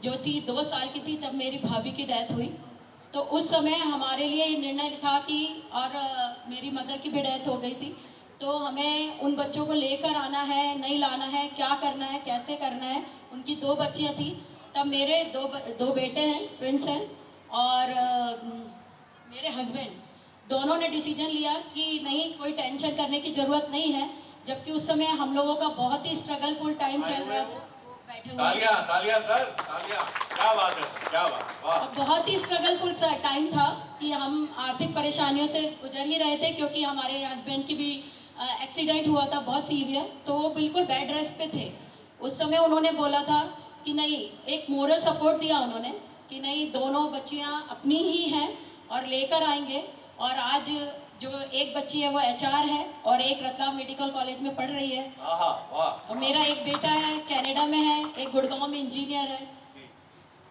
जो थी 2 साल की थी जब मेरी भाभी की डेथ हुई। तो उस समय हमारे लिए ये निर्णय था कि और मेरी मदर की भी डेथ हो गई थी, तो हमें उन बच्चों को लेकर आना है, नहीं लाना है, क्या करना है, कैसे करना है। उनकी 2 बच्चियां थी, तब मेरे दो बेटे हैं, ट्विंस हैं, और मेरे हस्बैंड दोनों ने डिसीजन लिया कि नहीं, कोई टेंशन करने की ज़रूरत नहीं है। जबकि उस समय हम लोगों का बहुत ही स्ट्रगलफुल टाइम चल रहा था। बैठे हुए तालियां तालियां सर, तालियां। क्या बात है, क्या बात, वाह। बहुत ही स्ट्रगलफुल सा टाइम था कि हम आर्थिक परेशानियों से गुजर ही रहे थे, क्योंकि हमारे हस्बैंड की भी एक्सीडेंट हुआ था बहुत सीवियर, तो वो बिल्कुल बेड रेस्ट पे थे। उस समय उन्होंने बोला था कि नहीं, एक मोरल सपोर्ट दिया उन्होंने कि नहीं, दोनों बच्चियां अपनी ही हैं और लेकर आएंगे। और आज जो एक बच्ची है वो HR है और एक रतलाम मेडिकल कॉलेज में पढ़ रही है। आहा, वाह। और मेरा एक बेटा है, कनाडा में है, एक गुड़गांव में इंजीनियर है।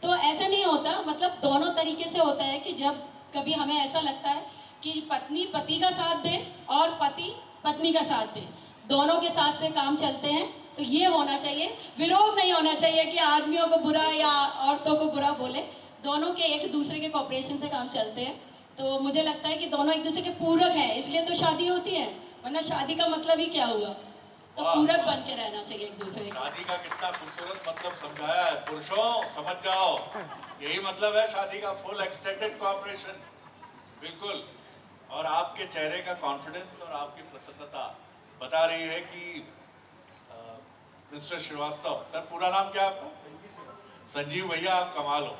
तो ऐसा नहीं होता, मतलब दोनों तरीके से होता है कि जब कभी हमें ऐसा लगता है कि पत्नी पति का साथ दे और पति पत्नी का साथ दे, दोनों के साथ से काम चलते हैं, तो ये होना चाहिए। विरोध नहीं होना चाहिए कि आदमियों को बुरा या औरतों को बुरा बोले। दोनों के एक दूसरे के कोऑपरेशन से काम चलते हैं। तो मुझे लगता है कि दोनों एक दूसरे के पूरक हैं, इसलिए तो शादी होती है, वरना शादी का मतलब ही क्या हुआ। तो पूरक बन के रहना चाहिए एक दूसरे का। शादी का कितना खूबसूरत मतलब समझाया है। पुरुषों समझ जाओ, यही मतलब है शादी का, फुल एक्सटेंडेड कोऑपरेशन। बिल्कुल। और आपके चेहरे का कॉन्फिडेंस और आपकी प्रसन्नता बता रही है कि मिस्टर श्रीवास्तव, सर पूरा नाम क्या है आपका? संजीव भैया, आप कमाल हो।